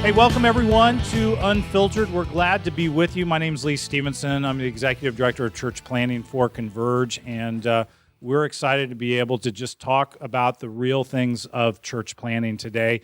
Hey, welcome everyone to Unfiltered. We're glad to be with you. My name is Stephenson. I'm the Executive Director of Church Planning for Converge, and we're excited to be able to just talk about the real things of church planning today.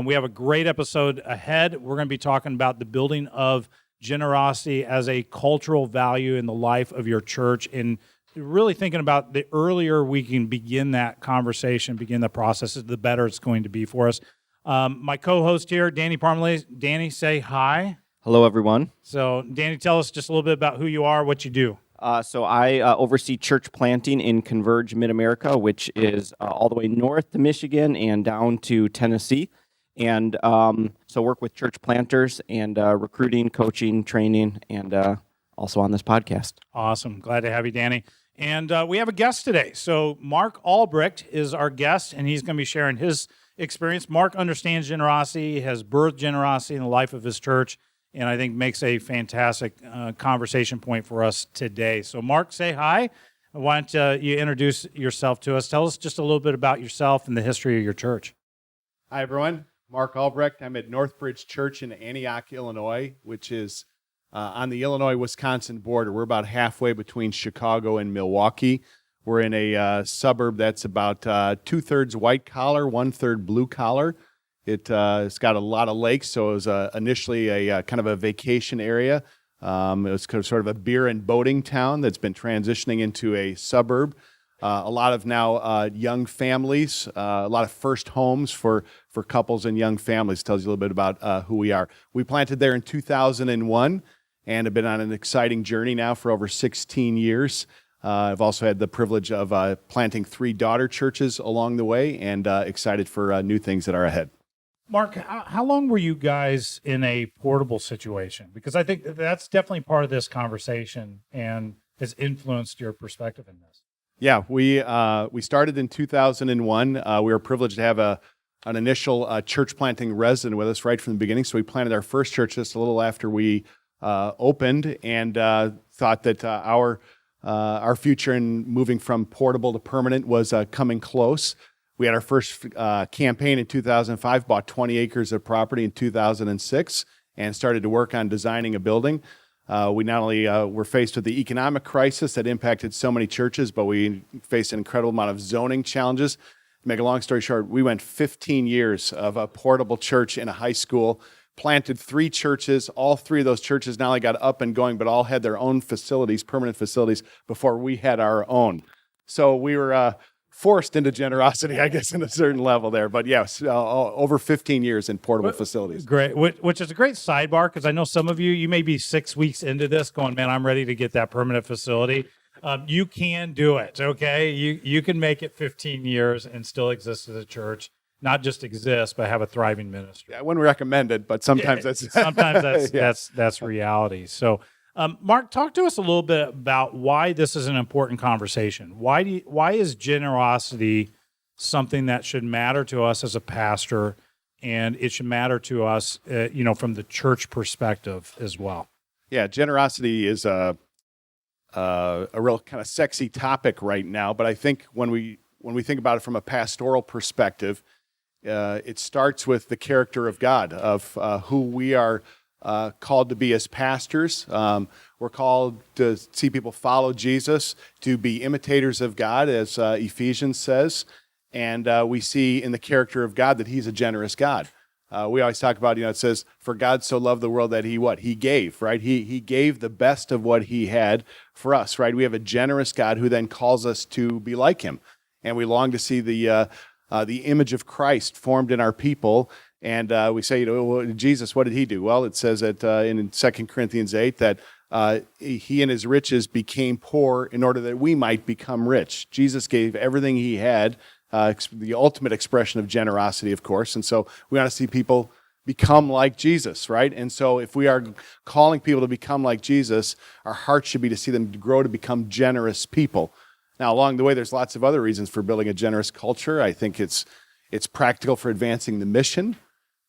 We have a great episode ahead. We're going to be talking about the building of generosity as a cultural value in the life of your church, and really thinking about the earlier we can begin that conversation, begin the process, the better it's going to be for us. My co-host here, Danny Parmelee. Danny, say hi. Hello, everyone. So, Danny, tell us just a little bit about who you are, what you do. So I oversee church planting in Converge, Mid-America, which is all the way north to Michigan and down to Tennessee. And so work with church planters and recruiting, coaching, training, and also on this podcast. Awesome. Glad to have you, Danny. And we have a guest today. So Mark Albrecht is our guest, and he's going to be sharing his experience. Mark understands generosity, has birthed generosity in the life of his church, and I think makes a fantastic conversation point for us today. So Mark, say hi. Why don't you introduce yourself to us? Tell us just a little bit about yourself and the history of your church. Hi, everyone. Mark Albrecht. I'm at NorthBridge Church in Antioch, Illinois, which is on the Illinois-Wisconsin border. We're about halfway between Chicago and Milwaukee. We're in a suburb that's about two-thirds white-collar, one-third blue-collar. It's got a lot of lakes, so it was initially a kind of a vacation area. It was sort of a beer and boating town that's been transitioning into a suburb. A lot of now young families, a lot of first homes for couples and young families. Tells you a little bit about who we are. We planted there in 2001 and have been on an exciting journey now for over 16 years. I've also had the privilege of planting 3 daughter churches along the way, and excited for new things that are ahead. Mark, how long were you guys in a portable situation? Because I think that's definitely part of this conversation and has influenced your perspective in this. Yeah, we started in 2001. We were privileged to have an initial church planting resident with us right from the beginning. So we planted our first church just a little after we opened, and thought that our future in moving from portable to permanent was coming close. We had our first campaign in 2005, bought 20 acres of property in 2006, and started to work on designing a building. We not only were faced with the economic crisis that impacted so many churches, but we faced an incredible amount of zoning challenges. To make a long story short, we went 15 years of a portable church in a high school, planted 3 churches. All 3 of those churches not only got up and going, but all had their own facilities, permanent facilities, before we had our own. So we were forced into generosity, I guess, in a certain level there. But yes, over 15 years in portable facilities. Great, which is a great sidebar, because I know some of you may be 6 weeks into this going, man, I'm ready to get that permanent facility. You can do it, okay? You can make it 15 years and still exist as a church. Not just exist, but have a thriving ministry. I wouldn't recommend it, but sometimes that's reality. So, Mark, talk to us a little bit about why this is an important conversation. Why is generosity something that should matter to us as a pastor, and it should matter to us, from the church perspective as well? Yeah, generosity is a real kind of sexy topic right now, but I think when we think about it from a pastoral perspective, it starts with the character of God, of who we are called to be as pastors. We're called to see people follow Jesus, to be imitators of God, as Ephesians says. And we see in the character of God that he's a generous God. We always talk about, it says, for God so loved the world that he gave, right? He gave the best of what he had for us, right? We have a generous God who then calls us to be like him. And we long to see the image of Christ formed in our people. And we say, Jesus, what did he do? Well, it says that in 2 Corinthians 8 that he in his riches became poor in order that we might become rich. Jesus gave everything he had, the ultimate expression of generosity, of course. And so we want to see people become like Jesus, right? And so if we are calling people to become like Jesus, our heart should be to see them grow to become generous people. Now, along the way, there's lots of other reasons for building a generous culture. I think it's practical for advancing the mission.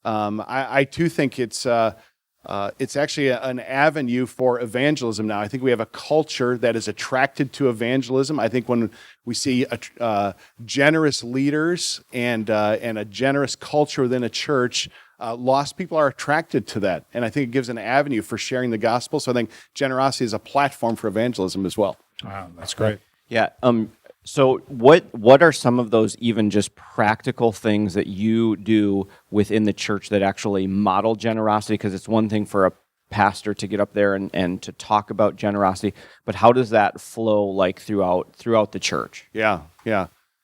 I too think it's actually an avenue for evangelism now. I think we have a culture that is attracted to evangelism. I think when we see generous leaders and a generous culture within a church, lost people are attracted to that. And I think it gives an avenue for sharing the gospel. So I think generosity is a platform for evangelism as well. Wow, that's great. Yeah. So what are some of those even just practical things that you do within the church that actually model generosity? Because it's one thing for a pastor to get up there and to talk about generosity, but how does that flow like throughout the church? Yeah.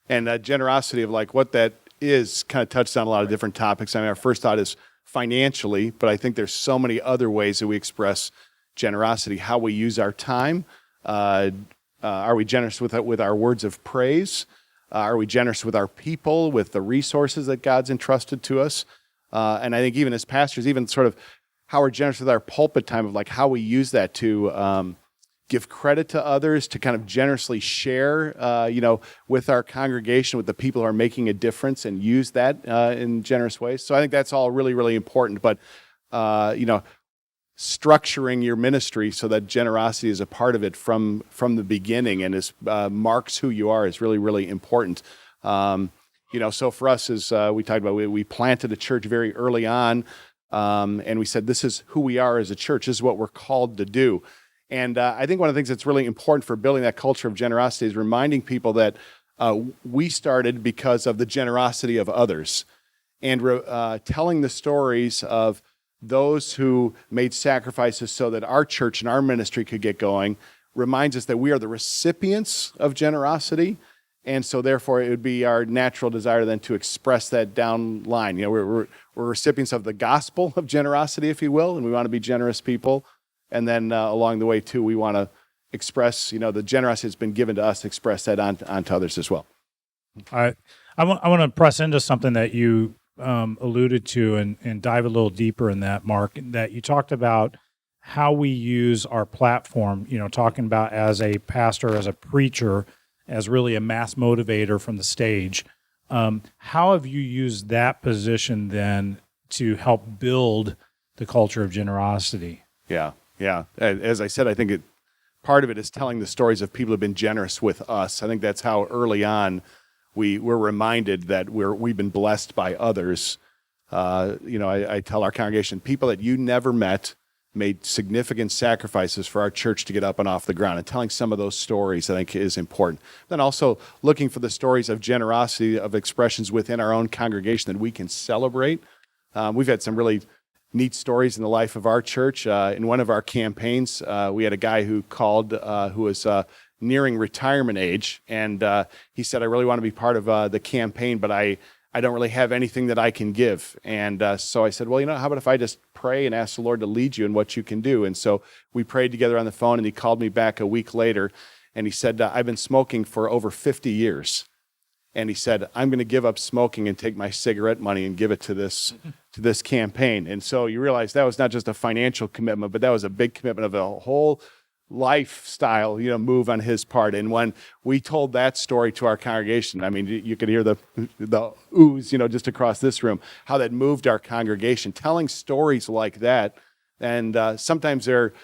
And that generosity of like what that is kind of touched on a lot of different topics. I mean, our first thought is financially, but I think there's so many other ways that we express generosity, how we use our time. Are we generous with our words of praise? Are we generous with our people, with the resources that God's entrusted to us? And I think even as pastors, even sort of how we're generous with our pulpit time, of like how we use that to give credit to others, to kind of generously share, with our congregation, with the people who are making a difference, and use that in generous ways. So I think that's all really, really important. But structuring your ministry so that generosity is a part of it from the beginning and marks who you are is really, really important. So for us, as we talked about, we planted a church very early on, and we said, this is who we are as a church. This is what we're called to do. And I think one of the things that's really important for building that culture of generosity is reminding people that we started because of the generosity of others, and telling the stories of those who made sacrifices so that our church and our ministry could get going reminds us that we are the recipients of generosity. And so therefore it would be our natural desire then to express that down line. We're recipients of the gospel of generosity, if you will, and we want to be generous people. And then along the way too, we want to express, the generosity that's been given to us, express that onto others as well. I want to press into something that you alluded to and dive a little deeper in that, Mark, that you talked about how we use our platform, talking about as a pastor, as a preacher, as really a mass motivator from the stage. How have you used that position then to help build the culture of generosity? Yeah. As I said, I think part of it is telling the stories of people who have been generous with us. I think that's how early on we're reminded that we've been blessed by others. I tell our congregation, people that you never met made significant sacrifices for our church to get up and off the ground. And telling some of those stories, I think, is important. Then also looking for the stories of generosity, of expressions within our own congregation that we can celebrate. We've had some really neat stories in the life of our church. In one of our campaigns, we had a guy who called who was nearing retirement age, and he said, I really want to be part of the campaign, but I don't really have anything that I can give. And so I said, well, how about if I just pray and ask the Lord to lead you in what you can do? And so we prayed together on the phone, and he called me back a week later, and he said, I've been smoking for over 50 years. And he said, I'm going to give up smoking and take my cigarette money and give it to this campaign. And so you realize that was not just a financial commitment, but that was a big commitment of a whole lifestyle, move on his part. And when we told that story to our congregation, I mean, you could hear the oohs, just across this room, how that moved our congregation. Telling stories like that, and sometimes they're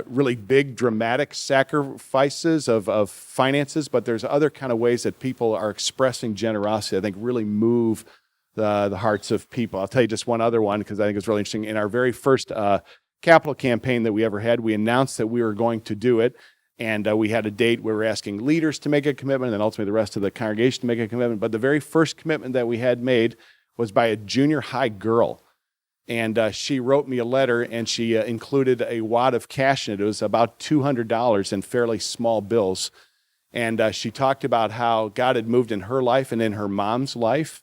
really big, dramatic sacrifices of finances, but there's other kind of ways that people are expressing generosity, I think, really move the hearts of people. I'll tell you just one other one, because I think it's really interesting. In our very first capital campaign that we ever had, we announced that we were going to do it, and we had a date where we were asking leaders to make a commitment, and then ultimately the rest of the congregation to make a commitment. But the very first commitment that we had made was by a junior high girl. And she wrote me a letter, and she included a wad of cash in it. It was about $200 in fairly small bills. And she talked about how God had moved in her life and in her mom's life.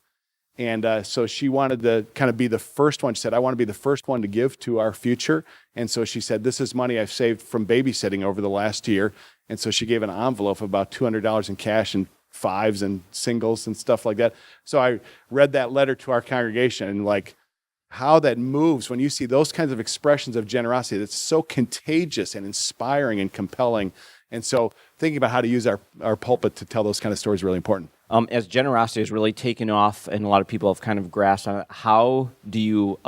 And so she wanted to kind of be the first one. She said, I want to be the first one to give to our future. And so she said, this is money I've saved from babysitting over the last year. And so she gave an envelope of about $200 in cash and fives and singles and stuff like that. So I read that letter to our congregation, and how that moves when you see those kinds of expressions of generosity. That's so contagious and inspiring and compelling. And so thinking about how to use our pulpit to tell those kind of stories is really important. As generosity has really taken off and a lot of people have kind of grasped on it, how do you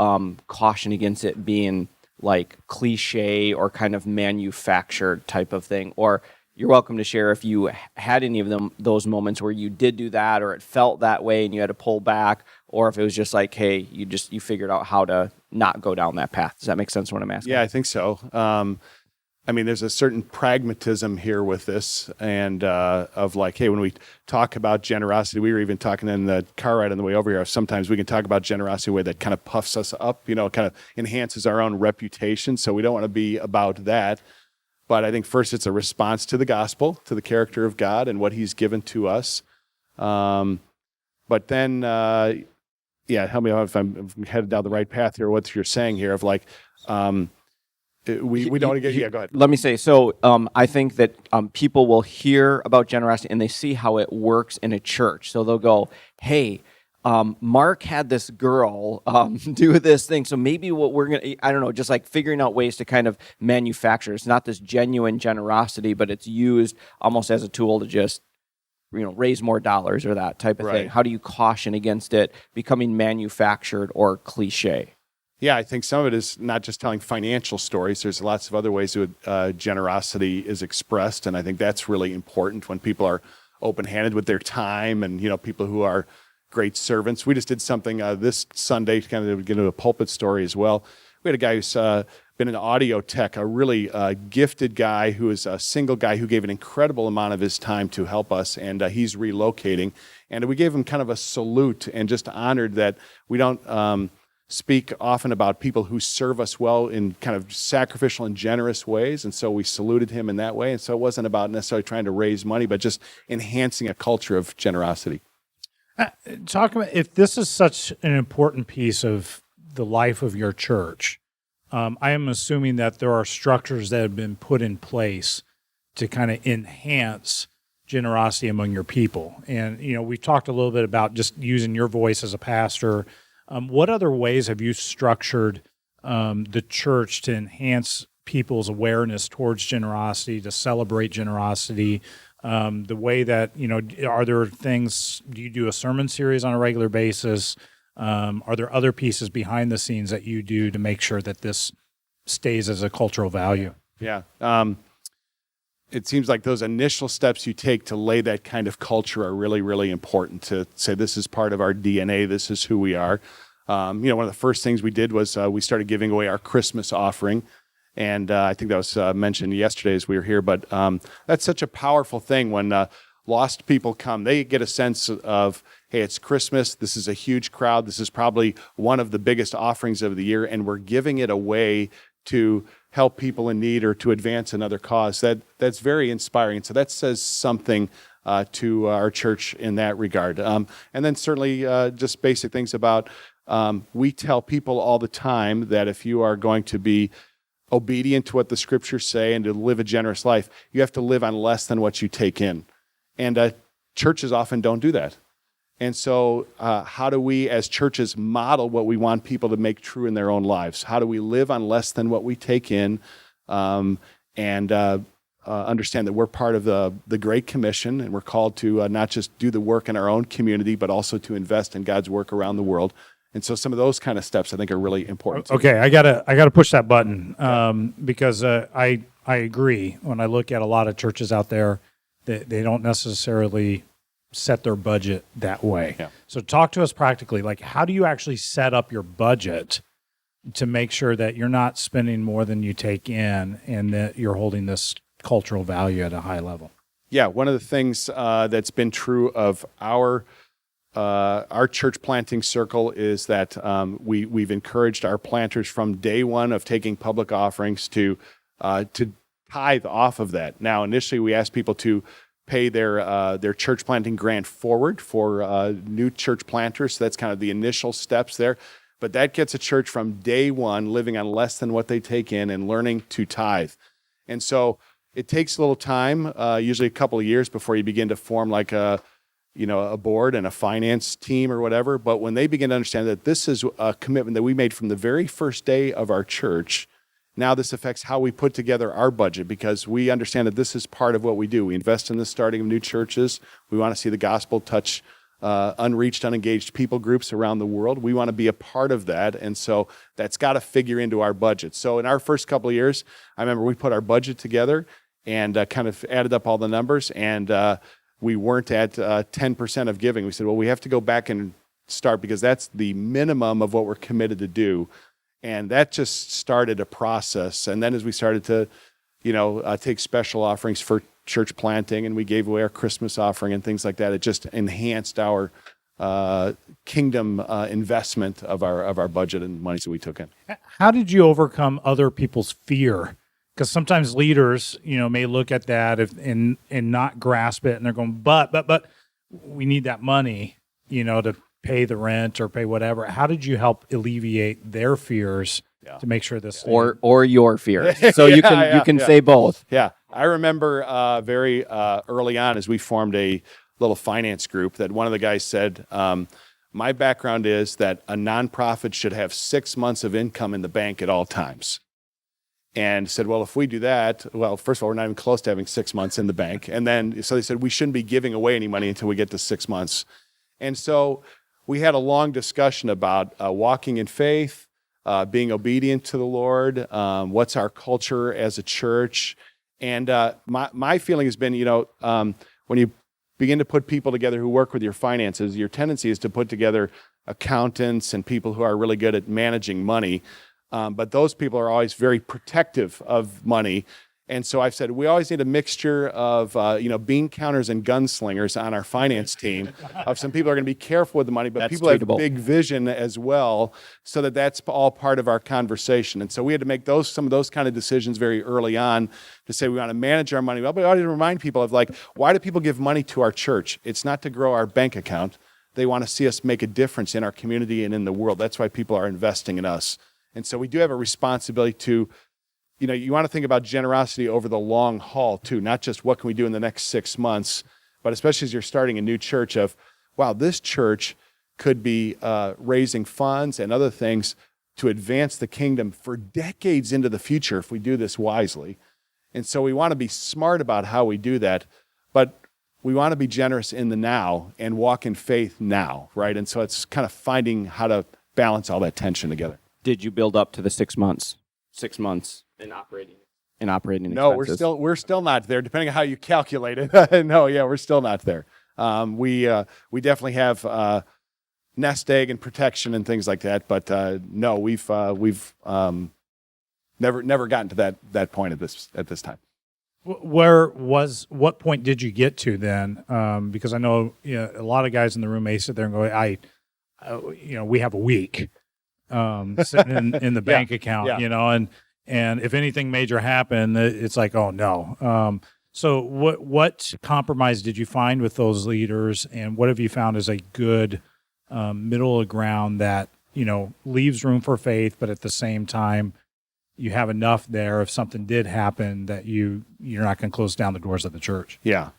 caution against it being like cliche or kind of manufactured type of thing? Or you're welcome to share if you had any of those moments where you did do that, or it felt that way and you had to pull back, or if it was just like, hey, you figured out how to not go down that path. Does that make sense what I'm asking? Yeah, I think so. I mean, there's a certain pragmatism here with this, and of like, hey, when we talk about generosity, we were even talking in the car ride on the way over here, sometimes we can talk about generosity in a way that kind of puffs us up, kind of enhances our own reputation. So we don't want to be about that. But I think first it's a response to the gospel, to the character of God and what he's given to us. But then, help me out if I'm headed down the right path here, what you're saying here of like, we don't want to get, go ahead. Let me say, so I think that people will hear about generosity and they see how it works in a church. So they'll go, hey, Mark had this girl do this thing. So maybe what we're going to, I don't know, just like figuring out ways to kind of manufacture. It's not this genuine generosity, but it's used almost as a tool to just, raise more dollars or that type of thing. How do you caution against it becoming manufactured or cliche? Yeah, I think some of it is not just telling financial stories. There's lots of other ways that generosity is expressed, and I think that's really important when people are open-handed with their time and, people who are great servants. We just did something this Sunday to kind of get into a pulpit story as well. We had a guy who's been an audio tech, a really gifted guy who is a single guy who gave an incredible amount of his time to help us, and he's relocating. And we gave him kind of a salute and just honored that we don't speak often about people who serve us well in kind of sacrificial and generous ways, and so we saluted him in that way. And so it wasn't about necessarily trying to raise money, but just enhancing a culture of generosity. Talk about, if this is such an important piece of the life of your church, I am assuming that there are structures that have been put in place to kind of enhance generosity among your people. And, we've talked a little bit about just using your voice as a pastor. What other ways have you structured the church to enhance people's awareness towards generosity, to celebrate generosity? The way that, are there things, do you do a sermon series on a regular basis? Are there other pieces behind the scenes that you do to make sure that this stays as a cultural value? Yeah. It seems like those initial steps you take to lay that kind of culture are really, really important, to say this is part of our DNA, this is who we are. One of the first things we did was we started giving away our Christmas offering. And I think that was mentioned yesterday as we were here. But that's such a powerful thing when lost people come. They get a sense of, hey, it's Christmas. This is a huge crowd. This is probably one of the biggest offerings of the year. And we're giving it away to help people in need or to advance another cause. That's very inspiring. So that says something to our church in that regard. And then certainly just basic things about, we tell people all the time that if you are going to be obedient to what the scriptures say and to live a generous life, you have to live on less than what you take in. And churches often don't do that. And so how do we as churches model what we want people to make true in their own lives? How do we live on less than what we take in and understand that we're part of the Great Commission, and we're called to not just do the work in our own community, but also to invest in God's work around the world. And so some of those kind of steps I think are really important. Okay, I gotta push that button because I agree. When I look at a lot of churches out there, they don't necessarily set their budget that way. Yeah. So talk to us practically, like how do you actually set up your budget to make sure that you're not spending more than you take in and that you're holding this cultural value at a high level? Yeah, one of the things that's been true of our church planting circle is that we've encouraged our planters from day one of taking public offerings to tithe off of that. Now, initially, we asked people to pay their church planting grant forward for new church planters. So that's kind of the initial steps there. But that gets a church from day one living on less than what they take in and learning to tithe. And so it takes a little time, usually a couple of years before you begin to form like a board and a finance team or whatever. But when they begin to understand that this is a commitment that we made from the very first day of our church, now this affects how we put together our budget, because we understand that this is part of what we do. We invest in the starting of new churches. We want to see the gospel touch unreached, unengaged people groups around the world. We want to be a part of that. And so that's got to figure into our budget. So in our first couple of years, I remember we put our budget together, and kind of added up all the numbers, and we weren't at 10% of giving. We said, well, we have to go back and start, because that's the minimum of what we're committed to do. And that just started a process. And then as we started to, take special offerings for church planting, and we gave away our Christmas offering and things like that, it just enhanced our kingdom investment of our budget and monies that we took in. How did you overcome other people's fear? Because sometimes leaders, may look at that and not grasp it, and they're going, but we need that money, to pay the rent or pay whatever. How did you help alleviate their fears to make sure this or your fears? So you can say both. Yeah, I remember very early on, as we formed a little finance group, that one of the guys said, my background is that a nonprofit should have 6 months of income in the bank at all times. And said, well, if we do that, well, first of all, we're not even close to having 6 months in the bank. And then, so they said, we shouldn't be giving away any money until we get to 6 months. And so we had a long discussion about walking in faith, being obedient to the Lord, what's our culture as a church. And my feeling has been, when you begin to put people together who work with your finances, your tendency is to put together accountants and people who are really good at managing money. But those people are always very protective of money. And so I've said, we always need a mixture of, bean counters and gunslingers on our finance team, of some people are going to be careful with the money, but That's people treatable. have big vision as well, so that's all part of our conversation. And so we had to make some of those kind of decisions very early on to say we want to manage our money well. But we ought to remind people of, why do people give money to our church? It's not to grow our bank account. They want to see us make a difference in our community and in the world. That's why people are investing in us. And so we do have a responsibility to, you want to think about generosity over the long haul too, not just what can we do in the next 6 months, but especially as you're starting a new church of, wow, this church could be raising funds and other things to advance the kingdom for decades into the future if we do this wisely. And so we want to be smart about how we do that, but we want to be generous in the now and walk in faith now, right? And so it's kind of finding how to balance all that tension together. Did you build up to the 6 months? 6 months in operating No, expenses? we're still not there, depending on how you calculate it. No, yeah, we're still not there. We definitely have nest egg and protection and things like that, but no, we've never gotten to that point at this time. What point did you get to then? Because I know a lot of guys in the room may sit there and go, we have a week sitting in the bank account, and if anything major happened, it's like, oh no. So what compromise did you find with those leaders, and what have you found as a good middle of ground that leaves room for faith, but at the same time you have enough there if something did happen that you're not going to close down the doors of the church? Yeah.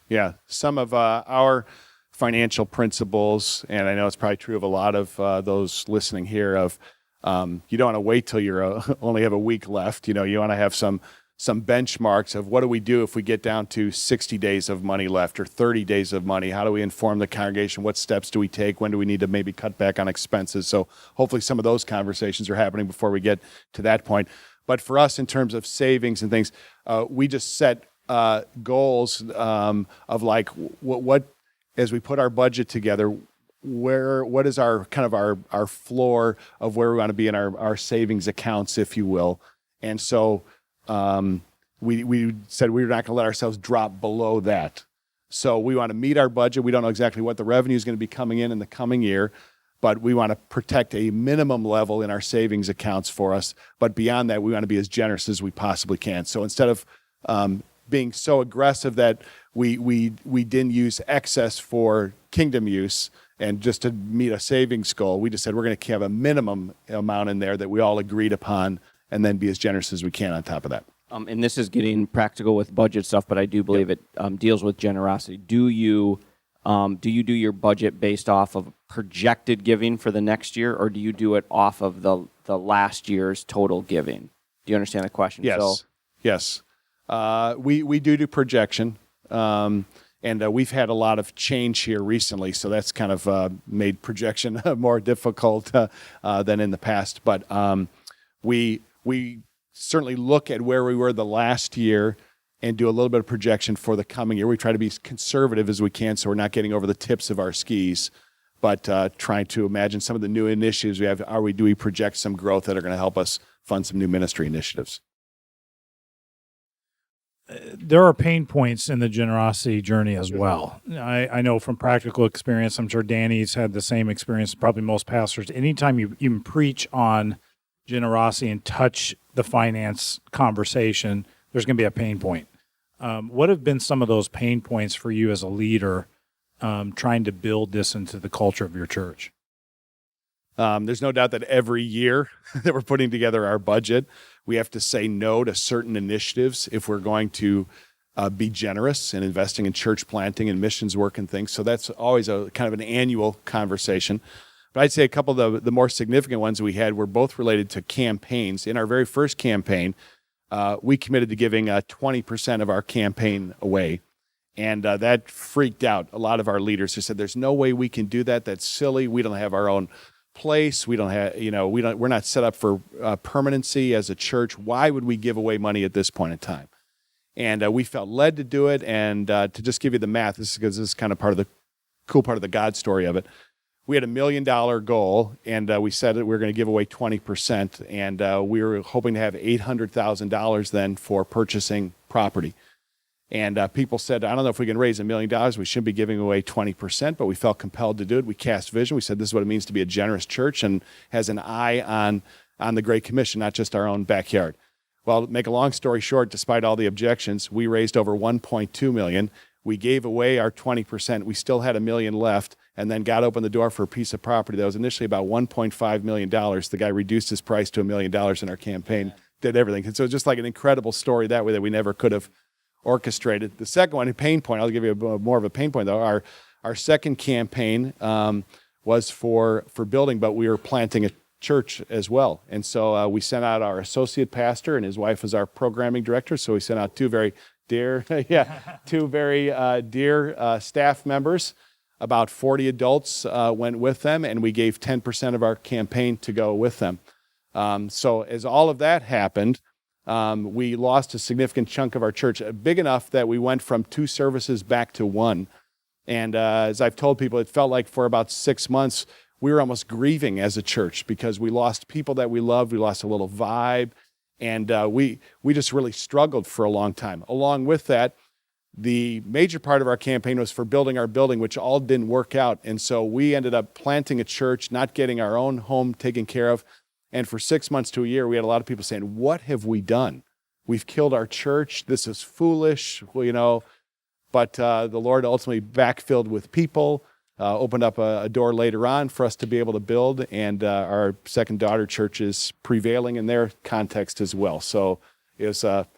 Some of our financial principles, and I know it's probably true of a lot of those listening here, of you don't want to wait till you're only have a week left. You want to have some benchmarks of what do we do if we get down to 60 days of money left or 30 days of money? How do we inform the congregation? What steps do we take? When do we need to maybe cut back on expenses? So hopefully some of those conversations are happening before we get to that point. But for us, in terms of savings and things, we just set goals of what as we put our budget together, what is our kind of our floor of where we want to be in our savings accounts, if you will. And so we said we were not going to let ourselves drop below that. So we want to meet our budget. We don't know exactly what the revenue is going to be coming in the coming year, but we want to protect a minimum level in our savings accounts for us. But beyond that, we want to be as generous as we possibly can. So instead of being so aggressive that we didn't use excess for kingdom use and just to meet a savings goal, we just said we're going to have a minimum amount in there that we all agreed upon, and then be as generous as we can on top of that. And this is getting practical with budget stuff, but I do believe it deals with generosity. Do you do your budget based off of projected giving for the next year, or do you do it off of the last year's total giving? Do you understand the question? Yes. We do projection, and we've had a lot of change here recently, so that's kind of made projection more difficult than in the past. But we certainly look at where we were the last year and do a little bit of projection for the coming year. We try to be as conservative as we can so we're not getting over the tips of our skis, but trying to imagine some of the new initiatives we have. Do we project some growth that are going to help us fund some new ministry initiatives? There are pain points in the generosity journey as well. I know from practical experience, I'm sure Danny's had the same experience, probably most pastors. Anytime you even preach on generosity and touch the finance conversation, there's going to be a pain point. What have been some of those pain points for you as a leader trying to build this into the culture of your church? There's no doubt that every year that we're putting together our budget, we have to say no to certain initiatives if we're going to be generous in investing in church planting and missions work and things. So that's always a kind of an annual conversation. But I'd say a couple of the more significant ones we had were both related to campaigns. In our very first campaign, we committed to giving 20% of our campaign away. And that freaked out a lot of our leaders who said, there's no way we can do that. That's silly. We don't have our own place. We don't have, we're not set up for permanency as a church. Why would we give away money at this point in time? And we felt led to do it. And to just give you the math, this is because this is kind of cool part of the God story of it. We had $1 million goal, and we said that we were going to give away 20%, and we were hoping to have $800,000 then for purchasing property. And people said, I don't know if we can raise $1 million. We shouldn't be giving away 20%, but we felt compelled to do it. We cast vision. We said this is what it means to be a generous church and has an eye on the Great Commission, not just our own backyard. Well, to make a long story short, despite all the objections, we raised over $1.2 million. We gave away our 20%. We still had $1 million left, and then God opened the door for a piece of property that was initially about $1.5 million. The guy reduced his price to $1 million in our campaign, did everything. And so it's just like an incredible story that way that we never could have orchestrated. The second one, a pain point, I'll give you more of a pain point though. Our second campaign was for building, but we were planting a church as well. And so we sent out our associate pastor, and his wife was our programming director. So we sent out two very dear staff members. About 40 adults went with them, and we gave 10% of our campaign to go with them. So as all of that happened, we lost a significant chunk of our church, big enough that we went from 2 services back to 1. And as I've told people, it felt like for about 6 months, we were almost grieving as a church because we lost people that we loved. We lost a little vibe. And we just really struggled for a long time. Along with that, the major part of our campaign was for building our building, which all didn't work out. And so we ended up planting a church, not getting our own home taken care of. And for 6 months to a year, we had a lot of people saying, what have we done? We've killed our church. This is foolish, But the Lord ultimately backfilled with people, opened up a door later on for us to be able to build. And our second daughter church is prevailing in their context as well. So it was a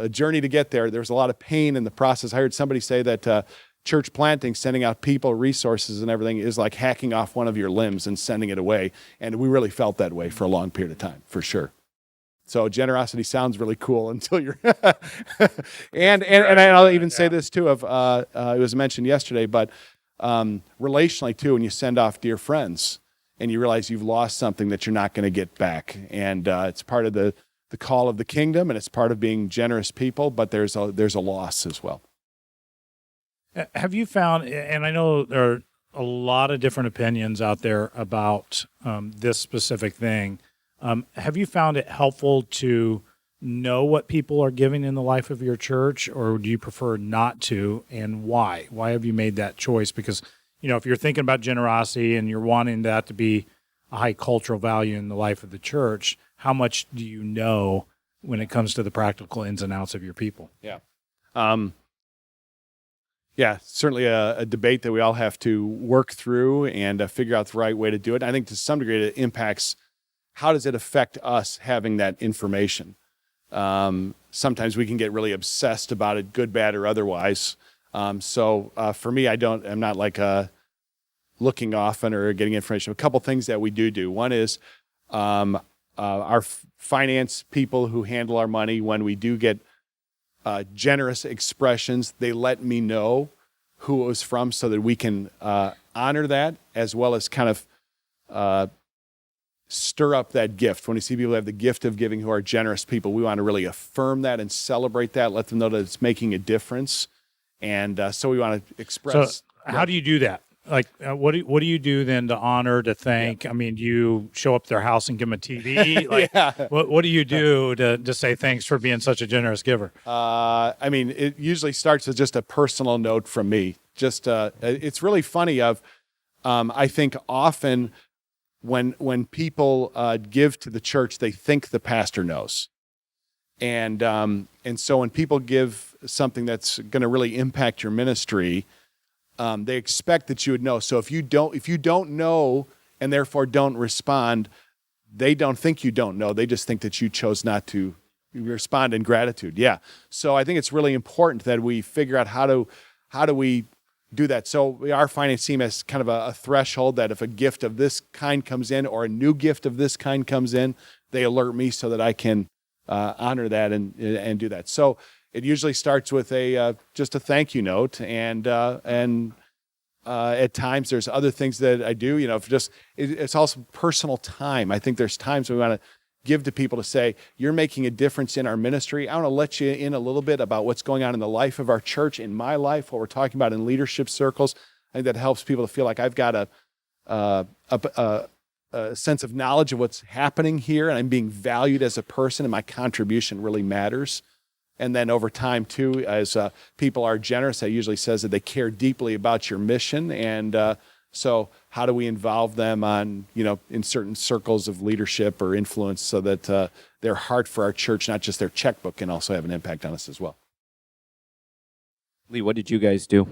journey to get there. There was a lot of pain in the process. I heard somebody say that church planting, sending out people, resources, and everything is like hacking off one of your limbs and sending it away. And we really felt that way for a long period of time, for sure. So generosity sounds really cool until you're, and I'll even say this too. It was mentioned yesterday, but relationally too, when you send off dear friends and you realize you've lost something that you're not going to get back, and it's part of the call of the kingdom, and it's part of being generous people. But there's a loss as well. Have you found, and I know there are a lot of different opinions out there about this specific thing, have you found it helpful to know what people are giving in the life of your church, or do you prefer not to, and why? Why have you made that choice? Because, if you're thinking about generosity and you're wanting that to be a high cultural value in the life of the church, how much do you know when it comes to the practical ins and outs of your people? Yeah. Yeah, certainly a debate that we all have to work through and figure out the right way to do it. I think to some degree it impacts how does it affect us having that information. Sometimes we can get really obsessed about it, good, bad, or otherwise. So for me, I'm not like looking often or getting information. A couple things that we do. One is our finance people who handle our money, when we do get generous expressions, they let me know who it was from so that we can honor that, as well as kind of stir up that gift. When we see people who have the gift of giving, who are generous people, we want to really affirm that and celebrate that, let them know that it's making a difference. And so we want to express. So how do you do that? Like, what do you do then to honor, to thank? I mean, do you show up at their house and give them a TV? Like, what do you do to say thanks for being such a generous giver? I mean, it usually starts with just a personal note from me. Just it's really funny. I think often when people give to the church, they think the pastor knows. And so when people give something that's going to really impact your ministry, they expect that you would know. So if you don't know and therefore don't respond, they don't think you don't know. They just think that you chose not to respond in gratitude. Yeah. So I think it's really important that we figure out how do we do that. So our finance team has kind of a threshold that if a gift of this kind comes in or a new gift of this kind comes in, they alert me so that I can honor that and do that. So it usually starts with just a thank you note, and at times there's other things that I do. It's also personal time. I think there's times we want to give to people to say, you're making a difference in our ministry. I want to let you in a little bit about what's going on in the life of our church, in my life, what we're talking about in leadership circles. I think that helps people to feel like I've got a sense of knowledge of what's happening here, and I'm being valued as a person, and my contribution really matters. And then over time, too, as people are generous, that usually says that they care deeply about your mission. And so how do we involve them on, in certain circles of leadership or influence so that their heart for our church, not just their checkbook, can also have an impact on us as well? Lee, what did you guys do?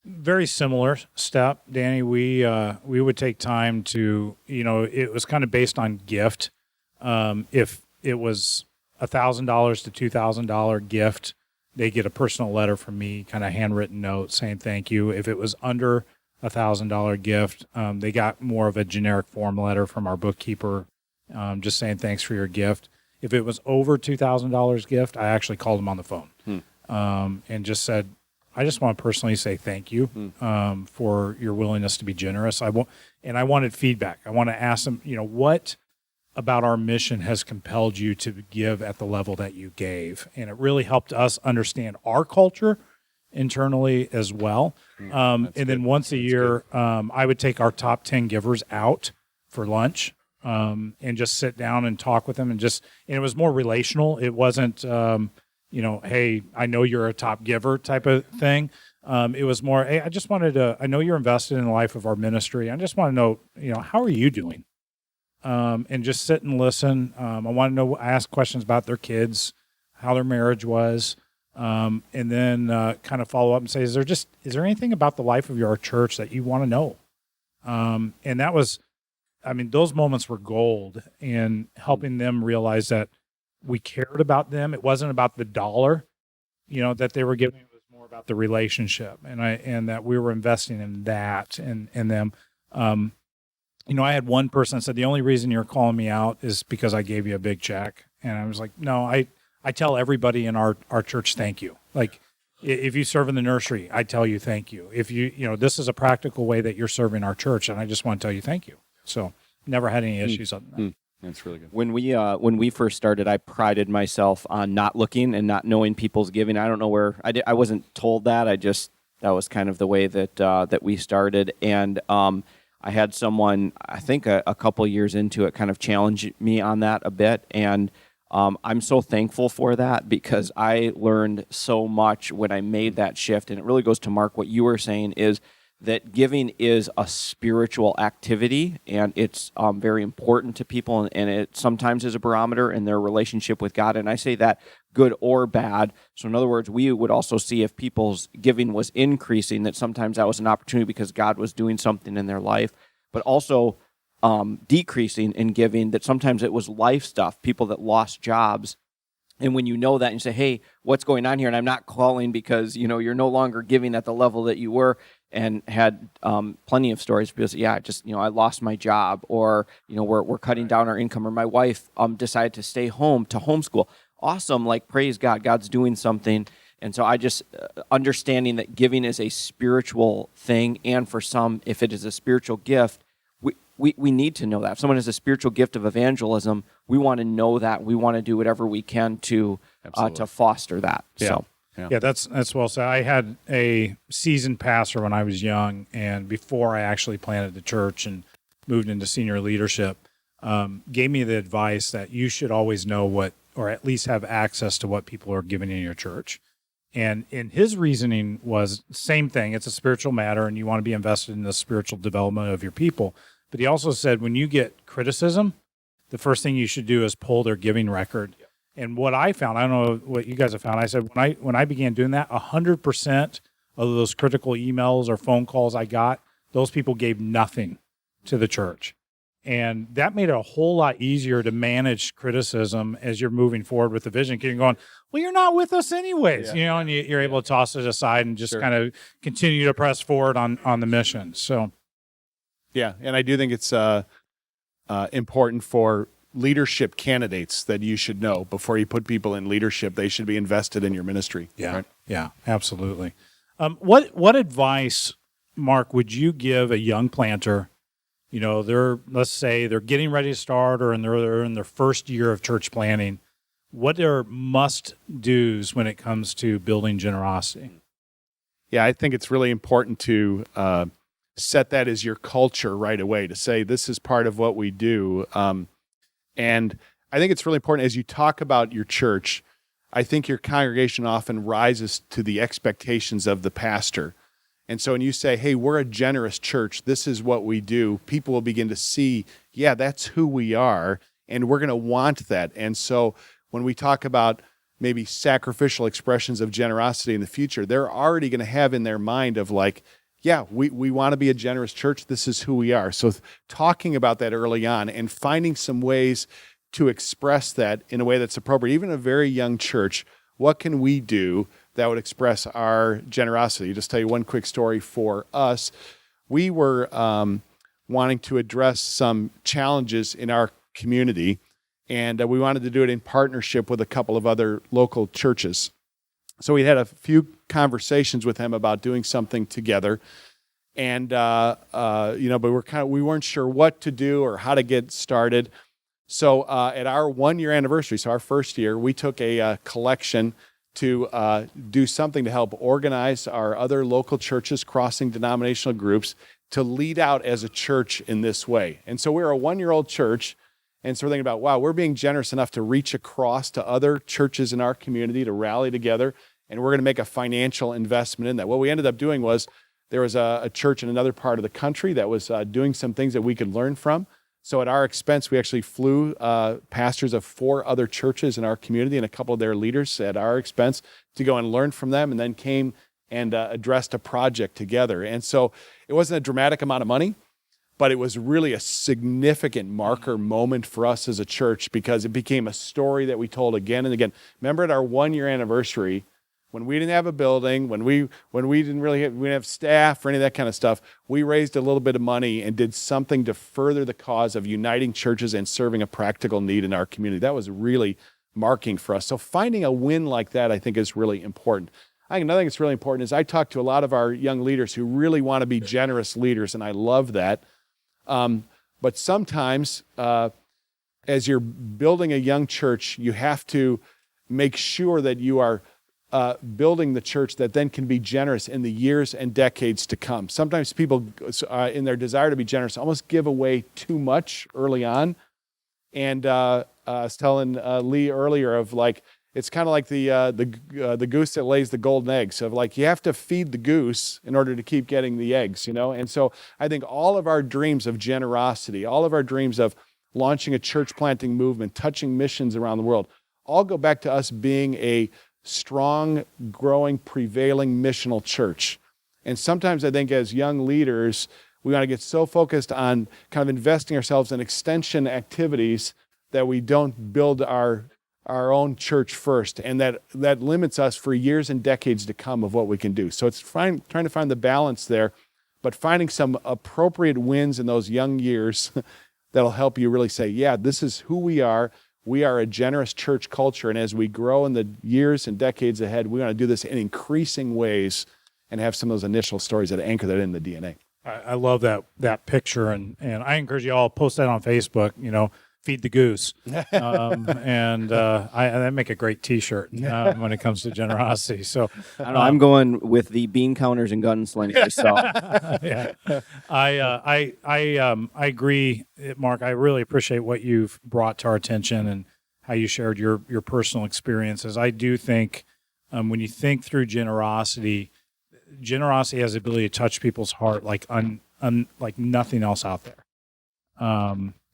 Very similar step, Danny. We would take time to, it was kind of based on gift. If it was $1,000 to $2,000 gift, they get a personal letter from me, kind of handwritten note saying thank you. If it was under $1,000 gift, they got more of a generic form letter from our bookkeeper, just saying thanks for your gift. If it was over $2,000 gift, I actually called them on the phone and just said, I just want to personally say thank you for your willingness to be generous. I wanted feedback. I want to ask them, what about our mission has compelled you to give at the level that you gave? And it really helped us understand our culture internally as well. And then once a year, I would take our top 10 givers out for lunch and just sit down and talk with them. And it was more relational. It wasn't, hey, I know you're a top giver type of thing. It was more, hey, I know you're invested in the life of our ministry. I just want to know, how are you doing? And just sit and listen. I want to ask questions about their kids, how their marriage was, and then kind of follow up and say, is there anything about the life of your church that you want to know? And that was, those moments were gold in helping them realize that we cared about them. It wasn't about the dollar, that they were giving. It was more about the relationship, and that we were investing in that and them. I had one person that said, the only reason you're calling me out is because I gave you a big check. And I was like, no, I tell everybody in our church, thank you. Like, if you serve in the nursery, I tell you thank you. If this is a practical way that you're serving our church, and I just want to tell you thank you. So never had any issues on that. That's really good. When we first started, I prided myself on not looking and not knowing people's giving. I don't know where I wasn't told that. That was kind of the way that we started. And I had someone, I think a couple years into it, kind of challenge me on that a bit. And I'm so thankful for that, because I learned so much when I made that shift. And it really goes to Mark, what you were saying is that giving is a spiritual activity, and it's very important to people, and it sometimes is a barometer in their relationship with God. And I say that good or bad. So in other words, we would also see if people's giving was increasing, that sometimes that was an opportunity because God was doing something in their life, but also decreasing in giving, that sometimes it was life stuff, people that lost jobs. And when you know that and you say, hey, what's going on here? And I'm not calling because, you're no longer giving at the level that you were, and had plenty of stories because, I lost my job, or, we're cutting down our income, or my wife decided to stay home to homeschool. Awesome. Like, praise God, God's doing something. And so I just understanding that giving is a spiritual thing, and for some, if it is a spiritual gift, we need to know that. If someone has a spiritual gift of evangelism, we want to know that. We want to do whatever we can to foster that. Yeah. So. Yeah, that's well said. I had a seasoned pastor when I was young, and before I actually planted the church and moved into senior leadership, gave me the advice that you should always know what, or at least have access to what people are giving in your church. And in his reasoning was same thing. It's a spiritual matter, and you want to be invested in the spiritual development of your people. But he also said when you get criticism, the first thing you should do is pull their giving record. And what I found, I don't know what you guys have found, I said when I began doing that, 100% of those critical emails or phone calls I got, those people gave nothing to the church. And that made it a whole lot easier to manage criticism as you're moving forward with the vision. Because you're going, well, you're not with us anyways, and you're able to toss it aside and just kind of continue to press forward on the mission. So, yeah, and I do think it's important for leadership candidates that you should know before you put people in leadership. They should be invested in your ministry. Yeah, right? Yeah, absolutely. What advice, Mark, would you give a young planter? Let's say they're getting ready to start, or they're in their first year of church planning. What are must-dos when it comes to building generosity? Yeah, I think it's really important to set that as your culture right away, to say this is part of what we do. And I think it's really important as you talk about your church, I think your congregation often rises to the expectations of the pastor. And so when you say, hey, we're a generous church, this is what we do, people will begin to see, yeah, that's who we are, and we're going to want that. And so when we talk about maybe sacrificial expressions of generosity in the future, they're already going to have in their mind of like, yeah, we want to be a generous church. This is who we are. So talking about that early on and finding some ways to express that in a way that's appropriate, even a very young church, what can we do that would express our generosity? Just tell you one quick story for us. We were wanting to address some challenges in our community, and we wanted to do it in partnership with a couple of other local churches. So we had a few conversations with him about doing something together, and but we weren't sure what to do or how to get started. So at our 1-year anniversary, so our first year, we took a collection to do something to help organize our other local churches, crossing denominational groups, to lead out as a church in this way. And so we're a 1-year-old church. And so we're thinking about, wow, we're being generous enough to reach across to other churches in our community to rally together, and we're going to make a financial investment in that. What we ended up doing was there was a church in another part of the country that was doing some things that we could learn from. So at our expense, we actually flew pastors of 4 other churches in our community and a couple of their leaders at our expense to go and learn from them, and then came and addressed a project together. And so it wasn't a dramatic amount of money, but it was really a significant marker moment for us as a church, because it became a story that we told again and again. Remember at our 1-year anniversary, when we didn't have a building, when we didn't have staff or any of that kind of stuff, we raised a little bit of money and did something to further the cause of uniting churches and serving a practical need in our community. That was really marking for us. So finding a win like that, I think, is really important. I think another thing that's really important is I talk to a lot of our young leaders who really want to be generous leaders, and I love that. But sometimes as you're building a young church, you have to make sure that you are building the church that then can be generous in the years and decades to come. Sometimes people, in their desire to be generous, almost give away too much early on. And I was telling Lee earlier of like, it's kind of like the goose that lays the golden eggs. Of like, you have to feed the goose in order to keep getting the eggs, And so I think all of our dreams of generosity, all of our dreams of launching a church planting movement, touching missions around the world, all go back to us being a strong, growing, prevailing missional church. And sometimes I think as young leaders, we want to get so focused on kind of investing ourselves in extension activities that we don't build our own church first, and that limits us for years and decades to come of what we can do. So it's trying to find the balance there, but finding some appropriate wins in those young years that'll help you really say, yeah, this is who we are. we are a generous church culture, and as we grow in the years and decades ahead, we want to do this in increasing ways and have some of those initial stories that anchor that in the DNA. I love that picture, and I encourage you all post that on Facebook. Feed the goose, and that make a great T-shirt when it comes to generosity. So I don't know, I'm going with the bean counters and gunslingers. So yeah, I agree, Mark. I really appreciate what you've brought to our attention and how you shared your personal experiences. I do think when you think through generosity has the ability to touch people's heart like like nothing else out there.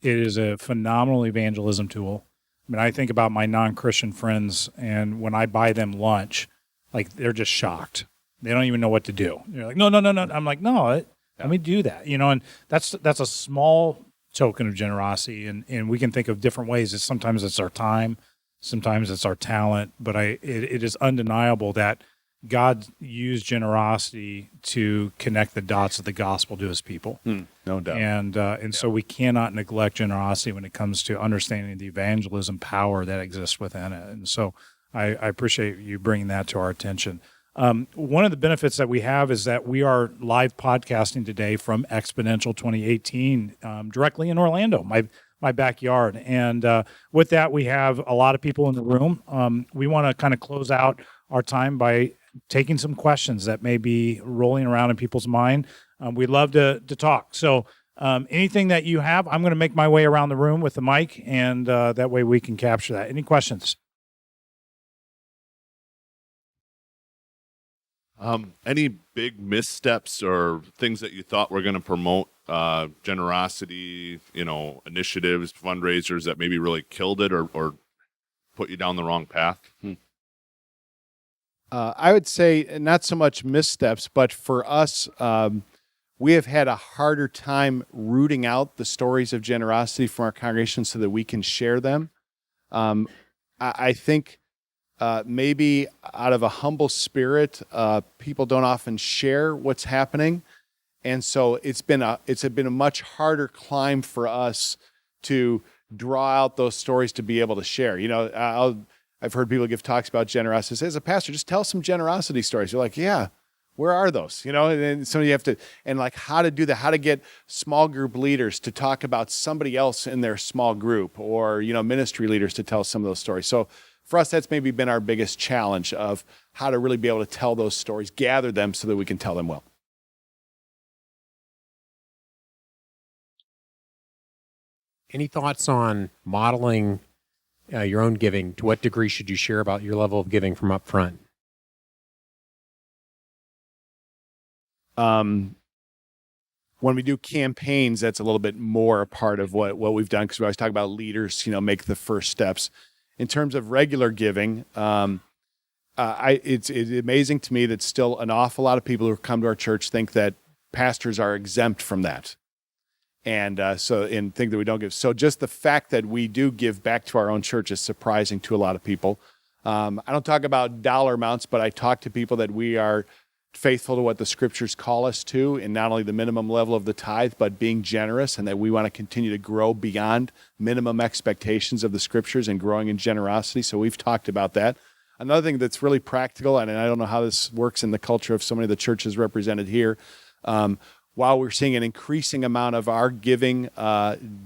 It is a phenomenal evangelism tool. I mean, I think about my non-Christian friends, and when I buy them lunch, like they're just shocked. They don't even know what to do. They're like, no. I'm like, no, let me do that. And that's a small token of generosity, and we can think of different ways. Sometimes it's our time, sometimes it's our talent, but it is undeniable that God used generosity to connect the dots of the gospel to his people. No doubt. And so we cannot neglect generosity when it comes to understanding the evangelism power that exists within it. And so I appreciate you bringing that to our attention. One of the benefits that we have is that we are live podcasting today from Exponential 2018 directly in Orlando, my backyard. And with that, we have a lot of people in the room. We want to kind of close out our time by taking some questions that may be rolling around in people's mind. We'd love to talk. So anything that you have, I'm going to make my way around the room with the mic, and that way we can capture that. Any questions? Any big missteps or things that you thought were going to promote generosity, initiatives, fundraisers that maybe really killed it or put you down the wrong path? I would say not so much missteps, but for us, we have had a harder time rooting out the stories of generosity from our congregation so that we can share them. I think maybe out of a humble spirit, people don't often share what's happening, and so it's been a much harder climb for us to draw out those stories to be able to share. I've heard people give talks about generosity. Say, as a pastor, just tell some generosity stories. You're like, yeah, where are those? And then somebody have to, and like how to do that, how to get small group leaders to talk about somebody else in their small group, or, ministry leaders to tell some of those stories. So for us, that's maybe been our biggest challenge of how to really be able to tell those stories, gather them so that we can tell them well. Any thoughts on modeling your own giving? To what degree should you share about your level of giving from up front? When we do campaigns, that's a little bit more a part of what we've done, because we always talk about leaders, make the first steps. In terms of regular giving, it's amazing to me that still an awful lot of people who come to our church think that pastors are exempt from that. And think that we don't give. So just the fact that we do give back to our own church is surprising to a lot of people. I don't talk about dollar amounts, but I talk to people that we are faithful to what the scriptures call us to, in not only the minimum level of the tithe, but being generous, and that we want to continue to grow beyond minimum expectations of the scriptures and growing in generosity. So we've talked about that. Another thing that's really practical, and I don't know how this works in the culture of so many of the churches represented here, while we're seeing an increasing amount of our giving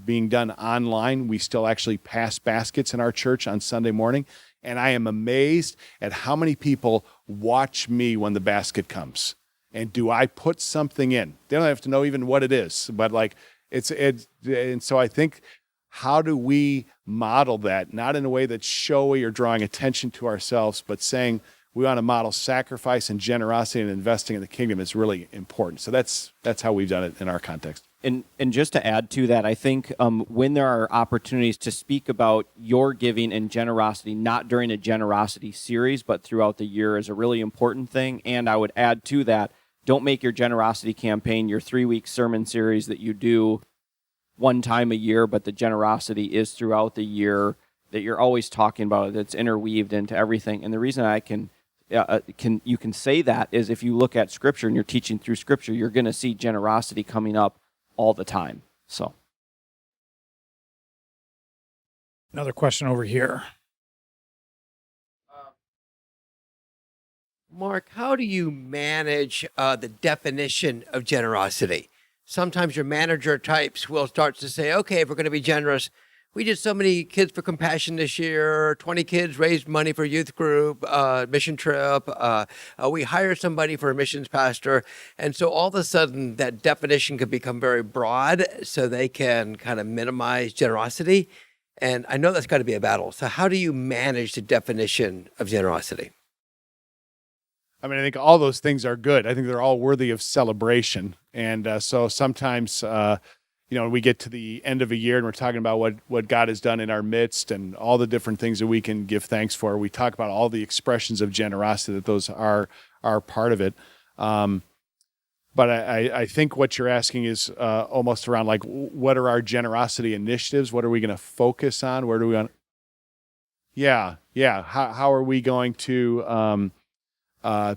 being done online, we still actually pass baskets in our church on Sunday morning. And I am amazed at how many people watch me when the basket comes. And do I put something in? They don't have to know even what it is, but and so I think, how do we model that? Not in a way that's showy or drawing attention to ourselves, but saying, we want to model sacrifice and generosity and investing in the kingdom is really important. So that's how we've done it in our context. And just to add to that, I think when there are opportunities to speak about your giving and generosity, not during a generosity series, but throughout the year, is a really important thing. And I would add to that, don't make your generosity campaign your 3-week sermon series that you do one time a year, but the generosity is throughout the year, that you're always talking about it, that's interweaved into everything. And the reason you can say that is, if you look at Scripture and you're teaching through Scripture, you're going to see generosity coming up all the time. So Another question over here. Mark, how do you manage the definition of generosity? Sometimes your manager types will start to say, okay, if we're going to be generous, we did so many kids for compassion this year, 20 kids raised money for youth group, mission trip. We hired somebody for a missions pastor. And so all of a sudden that definition could become very broad so they can kind of minimize generosity. And I know that's got to be a battle. So how do you manage the definition of generosity? I mean, I think all those things are good. I think they're all worthy of celebration. And so sometimes, we get to the end of a year and we're talking about what God has done in our midst and all the different things that we can give thanks for. We talk about all the expressions of generosity, that those are part of it. But I think what you're asking is almost around like, what are our generosity initiatives? What are we going to focus on? Where do we want? Yeah. How are we going to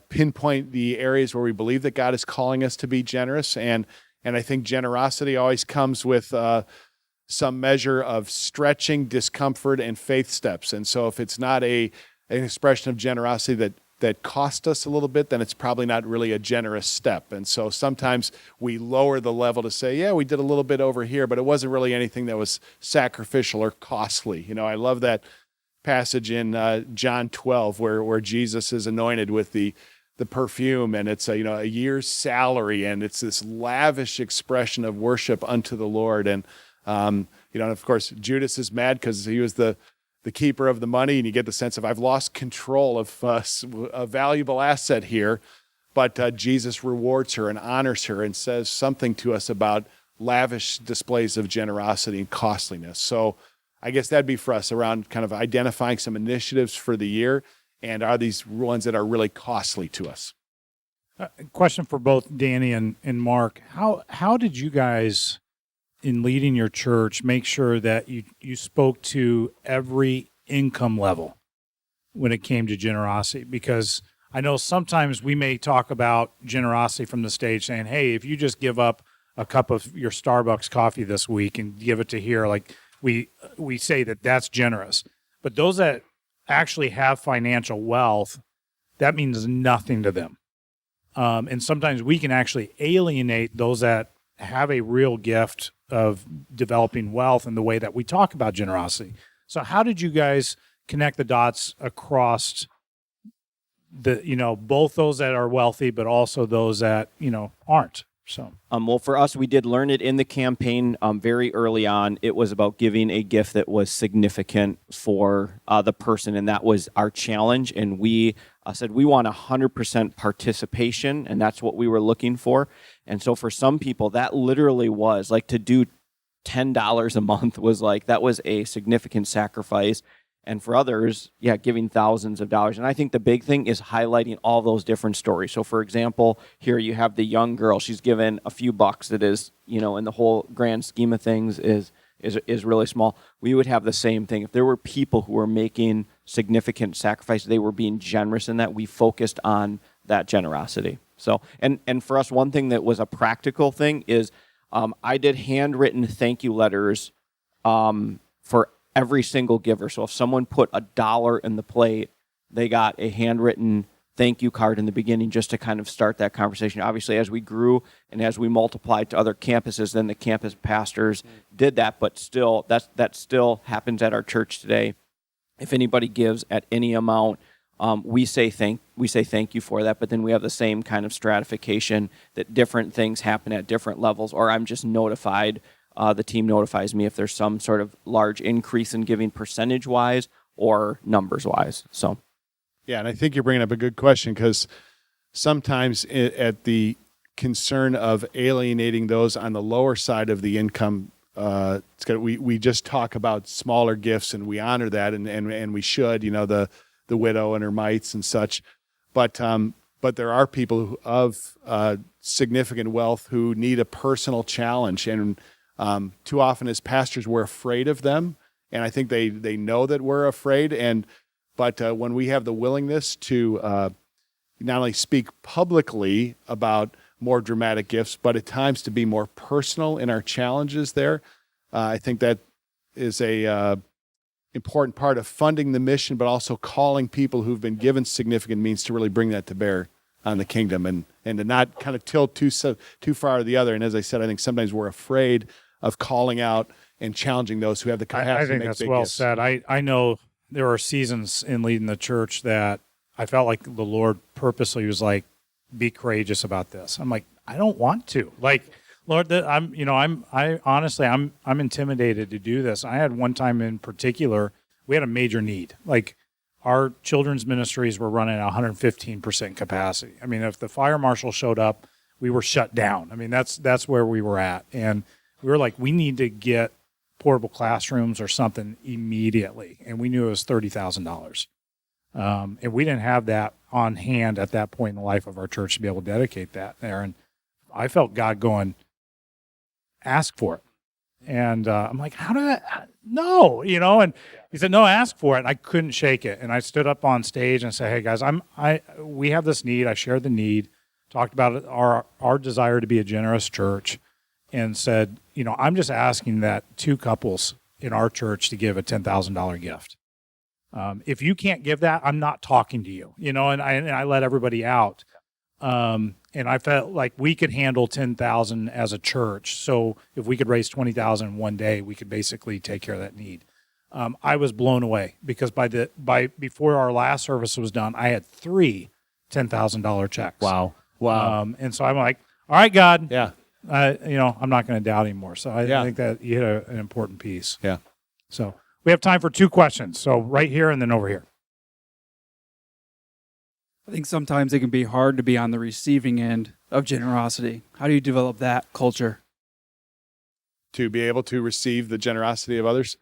pinpoint the areas where we believe that God is calling us to be generous? And I think generosity always comes with some measure of stretching, discomfort, and faith steps. And so if it's not an expression of generosity that cost us a little bit, then it's probably not really a generous step. And so sometimes we lower the level to say, yeah, we did a little bit over here, but it wasn't really anything that was sacrificial or costly. I love that passage in John 12 where Jesus is anointed with the perfume, and it's a year's salary, and it's this lavish expression of worship unto the Lord. And of course Judas is mad because he was the keeper of the money, and you get the sense of, I've lost control of a valuable asset here. But Jesus rewards her and honors her and says something to us about lavish displays of generosity and costliness. So I guess that'd be for us around kind of identifying some initiatives for the year, and are these ones that are really costly to us? Question for both Danny and Mark. How did you guys, in leading your church, make sure that you spoke to every income level when it came to generosity? Because I know sometimes we may talk about generosity from the stage saying, hey, if you just give up a cup of your Starbucks coffee this week and give it to here, like we say that's generous. But those that actually have financial wealth, that means nothing to them. And sometimes we can actually alienate those that have a real gift of developing wealth in the way that we talk about generosity. So how did you guys connect the dots across both those that are wealthy, but also those that, aren't? So, well, for us, we did learn it in the campaign very early on. It was about giving a gift that was significant for the person, and that was our challenge. And we said we want 100% participation, and that's what we were looking for. And so for some people, that literally was like, to do $10 a month was like, that was a significant sacrifice. And for others, giving thousands of dollars. And I think the big thing is highlighting all those different stories. So for example, here you have the young girl. She's given a few bucks that is, in the whole grand scheme of things is really small. We would have the same thing. If there were people who were making significant sacrifice, they were being generous in that. We focused on that generosity. So, and for us, one thing that was a practical thing is I did handwritten thank you letters for every single giver. So if someone put $1 in the plate, they got a handwritten thank you card in the beginning just to kind of start that conversation. Obviously, as we grew and as we multiplied to other campuses, then the campus pastors did that, but still, that still happens at our church today. If anybody gives at any amount, we say thank you for that, but then we have the same kind of stratification that different things happen at different levels, or I'm just notified. The team notifies me if there's some sort of large increase in giving percentage-wise or numbers-wise. So, yeah, and I think you're bringing up a good question, because sometimes at the concern of alienating those on the lower side of the income, we just talk about smaller gifts, and we honor that, and we should, the widow and her mites and such, but there are people of significant wealth who need a personal challenge, and too often as pastors, we're afraid of them. And I think they know that we're afraid. But when we have the willingness to not only speak publicly about more dramatic gifts, but at times to be more personal in our challenges there, I think that is important part of funding the mission, but also calling people who've been given significant means to really bring that to bear on the kingdom and to not kind of tilt too far to the other. And as I said, I think sometimes we're afraid of calling out and challenging those who have the capacity I to think make that's big well gifts. said. I know there are seasons in leading the church that I felt like the Lord purposely was like, be courageous about this. I'm like, I don't want to. Like, Lord, I'm intimidated to do this. I had one time in particular, we had a major need. Like, our children's ministries were running at 115% capacity. I mean, if the fire marshal showed up, we were shut down. I mean, that's where we were at. And we were like, we need to get portable classrooms or something immediately. And we knew it was $30,000. And we didn't have that on hand at that point in the life of our church to be able to dedicate that there. And I felt God going, ask for it. And I'm like, how do I? No, and he said, no, ask for it. And I couldn't shake it. And I stood up on stage and said, hey guys, we have this need. I shared the need, talked about it, our desire to be a generous church, and said, I'm just asking that 2 couples in our church to give a $10,000 gift. If you can't give that, I'm not talking to you, and I let everybody out. And I felt like we could handle 10,000 as a church. So if we could raise 20,000 in one day, we could basically take care of that need. I was blown away because before our last service was done, I had 3 $10,000 checks. Wow. And so I'm like, all right, God. Yeah. I'm not going to doubt anymore. So I think that you hit an important piece. Yeah. So we have time for 2 questions. So right here and then over here. I think sometimes it can be hard to be on the receiving end of generosity. How do you develop that culture? To be able to receive the generosity of others?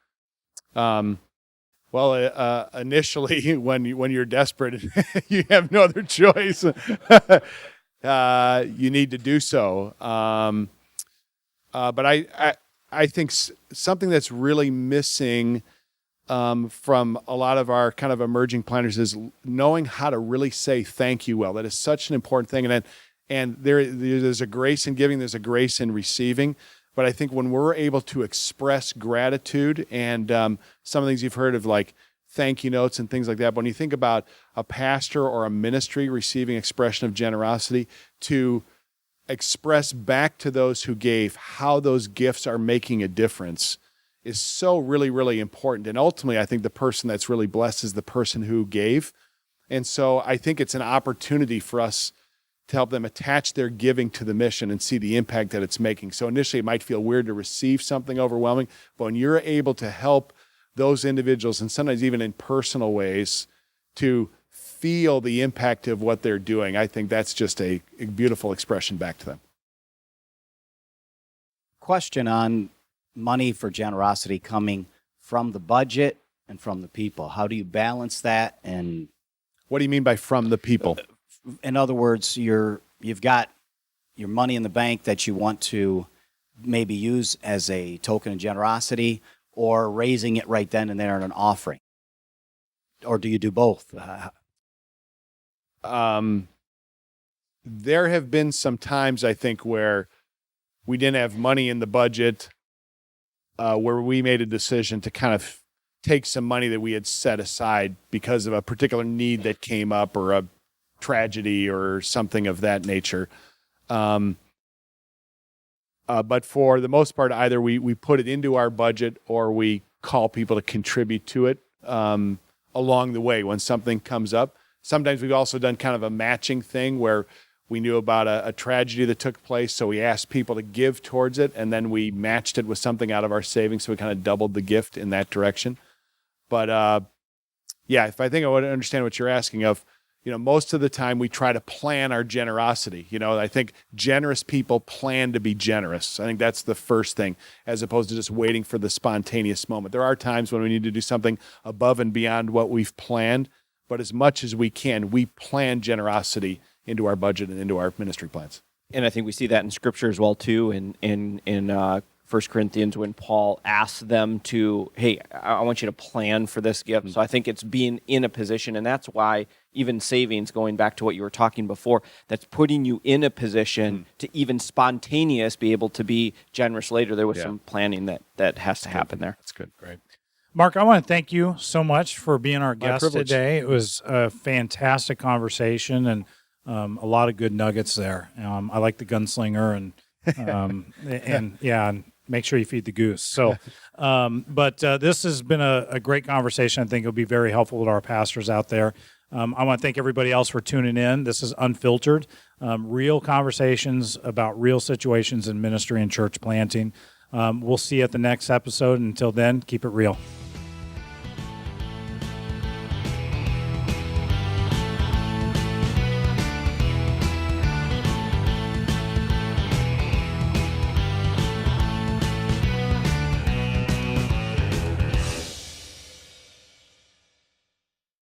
Initially, when you're desperate, you have no other choice. You need to do so. But I think something that's really missing from a lot of our kind of emerging planners is knowing how to really say thank you well. That is such an important thing. And there's a grace in giving, there's a grace in receiving. But I think when we're able to express gratitude and some of the things you've heard of, like thank you notes and things like that, but when you think about a pastor or a ministry receiving expression of generosity, to express back to those who gave how those gifts are making a difference is so really, really important. And ultimately, I think the person that's really blessed is the person who gave. And so I think it's an opportunity for us to help them attach their giving to the mission and see the impact that it's making. So initially, it might feel weird to receive something overwhelming, but when you're able to help those individuals, and sometimes even in personal ways, to feel the impact of what they're doing, I think that's just a beautiful expression back to them. Question on money for generosity coming from the budget and from the people. How do you balance that? And what do you mean by from the people? In other words, you've got your money in the bank that you want to maybe use as a token of generosity, or raising it right then and there in an offering. Or do you do both? There have been some times, I think, where we didn't have money in the budget, where we made a decision to kind of take some money that we had set aside because of a particular need that came up, or a tragedy or something of that nature. But for the most part, either we put it into our budget or we call people to contribute to it along the way when something comes up. Sometimes we've also done kind of a matching thing where we knew about a tragedy that took place, so we asked people to give towards it, and then we matched it with something out of our savings, so we kind of doubled the gift in that direction. But if I think I would understand what you're asking of, most of the time we try to plan our generosity. I think generous people plan to be generous. I think that's the first thing, as opposed to just waiting for the spontaneous moment. There are times when we need to do something above and beyond what we've planned, but as much as we can, we plan generosity into our budget and into our ministry plans. And I think we see that in Scripture as well, too, in 1 Corinthians, when Paul asks them to, hey, I want you to plan for this gift. Mm-hmm. So I think it's being in a position, and that's why even savings, going back to what you were talking before, that's putting you in a position to even spontaneous be able to be generous later. There was some planning that has to happen there. That's good. Great. Mark, I want to thank you so much for being our guest privilege. today. It was a fantastic conversation and a lot of good nuggets there. I like the gunslinger and make sure you feed the goose. So, but this has been a great conversation. I think it'll be very helpful to our pastors out there. I want to thank everybody else for tuning in. This is Unfiltered, real conversations about real situations in ministry and church planting. We'll see you at the next episode. Until then, keep it real.